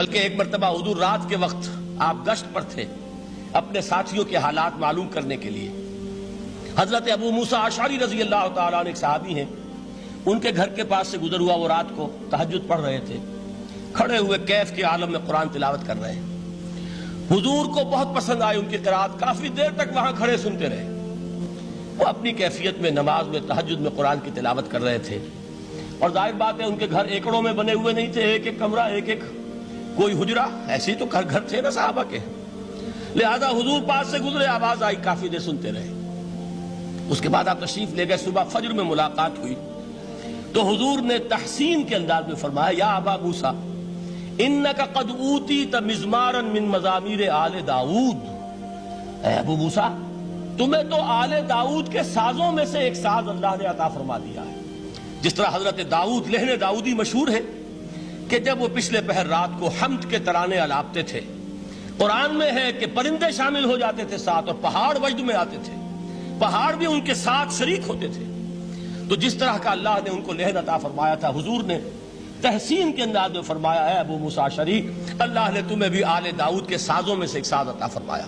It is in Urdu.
بلکہ ایک مرتبہ حضور رات کے وقت آپ گشت پر تھے اپنے ساتھیوں کے حالات معلوم کرنے کے لیے۔ حضرت ابو موسیٰ اشعری رضی اللہ تعالیٰ عنہ ایک صحابی ہیں، ان کے گھر کے پاس سے گزر ہوا، وہ رات کو تہجد پڑھ رہے تھے، کھڑے ہوئے کیف کے عالم میں قرآن تلاوت کر رہے ہیں۔ حضور کو بہت پسند آئی ان کی قرات، کافی دیر تک وہاں کھڑے سنتے رہے۔ وہ اپنی کیفیت میں نماز میں تہجد میں قرآن کی تلاوت کر رہے تھے، اور ظاہر بات ہے ان کے گھر ایکڑوں میں بنے ہوئے نہیں تھے، ایک ایک کمرہ، ایک ایک کوئی حجرہ، ایسے ہی تو گھر تھے نا صحابہ کے، لہذا حضور پاس سے گزرے، آواز آئی، کافی دیر سنتے رہے۔ اس کے بعد آپ تشریف لے گئے، صبح فجر میں ملاقات ہوئی تو حضور نے تحسین کے انداز میں فرمایا، یا ابا موسیٰ انک قد اوتیت مزمارا من مزامیر آل داؤد، اے ابو موسیٰ تمہیں تو آل داؤد کے سازوں میں سے ایک ساز اللہ نے عطا فرما دیا ہے۔ جس طرح حضرت داؤد لہن داؤدی مشہور ہے کہ جب وہ پچھلے پہر رات کو حمد کے ترانے الاپتے تھے، قرآن میں ہے کہ پرندے شامل ہو جاتے تھے ساتھ، اور پہاڑ وجد میں آتے تھے، پہاڑ بھی ان کے ساتھ شریک ہوتے تھے۔ تو جس طرح کا اللہ نے ان کو لہن عطا فرمایا تھا، حضور نے تحسین کے انداز میں فرمایا، اے ابو موسیٰ اشعری اللہ نے تمہیں بھی آل داؤد کے سازوں میں سے ایک ساز عطا فرمایا۔